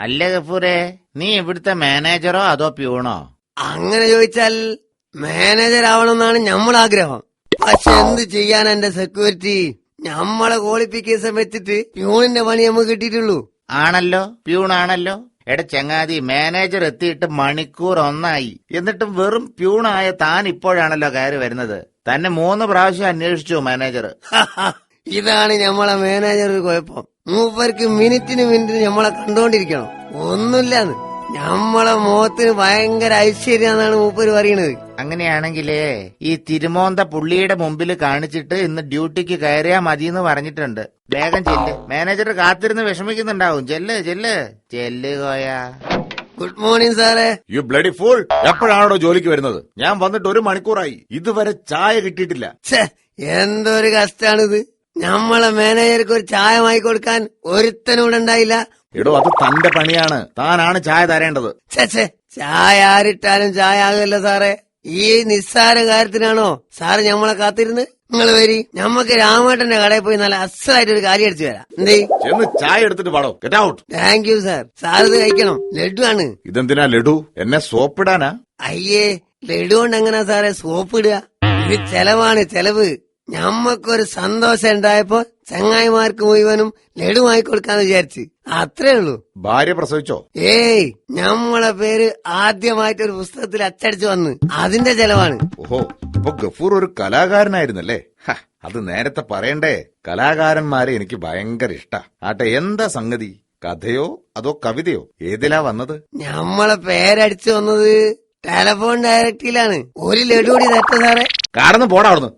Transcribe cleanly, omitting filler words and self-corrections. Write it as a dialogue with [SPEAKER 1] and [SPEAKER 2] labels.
[SPEAKER 1] അല്ല ഗഫൂരെ, നീ ഇവിടുത്തെ മാനേജറോ അതോ പ്യൂണോ?
[SPEAKER 2] അങ്ങനെ ചോദിച്ചാൽ മാനേജർ ആവണമെന്നാണ് ഞമ്മളാഗ്രഹം. പക്ഷെ എന്ത് ചെയ്യാൻ എന്റെ സെക്യൂരിറ്റി, ഞമ്മളെ ക്വാളിഫിക്കേഷൻ വെച്ചിട്ട് പ്യൂണിന്റെ പണി നമുക്ക് കിട്ടിയിട്ടുള്ളൂ.
[SPEAKER 1] ആണല്ലോ, പ്യൂണാണല്ലോ. എടാ ചങ്ങാതി, മാനേജർ എത്തിയിട്ട് മണിക്കൂർ 1 എന്നിട്ടും വെറും പ്യൂണായ താൻ ഇപ്പോഴാണല്ലോ കയറി വരുന്നത്. തന്നെ 3 പ്രാവശ്യം അന്വേഷിച്ചു മാനേജർ.
[SPEAKER 2] ഇതാണ് ഞമ്മളെ മാനേജർ കുഴപ്പം. മൂപ്പർക്ക് മിനിറ്റിന് ഞമ്മളെ കണ്ടോണ്ടിരിക്കണം. ഒന്നുമില്ലാന്ന്, ഞമ്മളെ മുഖത്തിന് ഭയങ്കര ഐശ്വര്യാന്നാണ് മൂപ്പര് പറയണത്.
[SPEAKER 1] അങ്ങനെയാണെങ്കിലേ ഈ തിരുമോന്ത പുള്ളിയുടെ മുമ്പിൽ കാണിച്ചിട്ട് ഇന്ന് ഡ്യൂട്ടിക്ക് കയറിയാ മതിയെന്ന് പറഞ്ഞിട്ടുണ്ട്. വേഗം ചെല്ല്, മാനേജർ കാത്തിരുന്ന് വിഷമിക്കുന്നുണ്ടാവും. ചെല്ല് ചെല്ല് ചെല്ല് കോയാ.
[SPEAKER 2] ഗുഡ് മോർണിംഗ് സാറേ.
[SPEAKER 3] യു ബ്ലഡി ഫൂൾ, എപ്പോഴാണോ ജോലിക്ക് വരുന്നത്? ഞാൻ വന്നിട്ട് 1 മണിക്കൂറായി, ഇതുവരെ ചായ കിട്ടിയിട്ടില്ല.
[SPEAKER 2] എന്തൊരു കഷ്ടാണിത്. ഞമ്മളെ മാനേജർക്ക് ഒരു ചായ വാങ്ങി കൊടുക്കാൻ ഒരുത്തനൂടെ ഉണ്ടായില്ല.
[SPEAKER 3] എടോ, അത് തന്റെ പണിയാണ്, താനാണ് ചായ തരേണ്ടത്.
[SPEAKER 2] ചായ ആരിട്ടാലും ചായ ആകല്ലോ സാറേ. ഈ നിസ്സാര കാര്യത്തിനാണോ സാറ് ഞമ്മളെ കാത്തിരുന്ന്? നിങ്ങൾ വരി, ഞമ്മക്ക് രാമേട്ടന്റെ കടയിൽ പോയി നല്ല അസലായിട്ടൊരു കാലി അടിച്ചു വരാം. എന്തേ,
[SPEAKER 3] ചെന്ന് ചായ എടുത്തിട്ട് പാടോ. Get out.
[SPEAKER 2] Thank you sir. Sir ഇത് കഴിക്കണം, ലഡു ആണ്.
[SPEAKER 3] ഇതെന്തിനാ ലഡു? എന്നെ സോപ്പിടാനാ?
[SPEAKER 2] അയ്യേ, ലഡു കൊണ്ട് എങ്ങനാ സാറേ സോപ്പ് ഇടുക? ഇത് ചെലവാണ്, ചെലവ്. ഞമ്മക്കൊരു സന്തോഷം ഉണ്ടായപ്പോ ചങ്ങായിമാർക്ക് മുഴുവനും ലഡു വാങ്ങിക്കൊടുക്കാന്ന് വിചാരിച്ച്, അത്രേ ഉള്ളൂ.
[SPEAKER 3] ഭാര്യ പ്രസവിച്ചോ?
[SPEAKER 2] ഏയ്, ഞമ്മളെ പേര് ആദ്യമായിട്ടൊരു പുസ്തകത്തിൽ അച്ചടിച്ചു വന്ന്, അതിന്റെ ചെലവാണ്.
[SPEAKER 3] ഓഹോ, അപ്പൊ ഗഫൂർ ഒരു കലാകാരനായിരുന്നല്ലേ? അത് നേരത്തെ പറയണ്ടേ. കലാകാരന്മാരെ എനിക്ക് ഭയങ്കര ഇഷ്ടാ. ആട്ടെ, എന്താ സംഗതി? കഥയോ അതോ കവിതയോ? ഏതിലാ വന്നത്?
[SPEAKER 2] ഞമ്മളെ പേരടിച്ചു വന്നത് ടെലഫോൺ ഡയറക്ടറിയിലാണ്. ഒരു ലഡു കൂടി തട്ട സാറേ.
[SPEAKER 3] കാരണം പോടാ അവിടുന്ന്.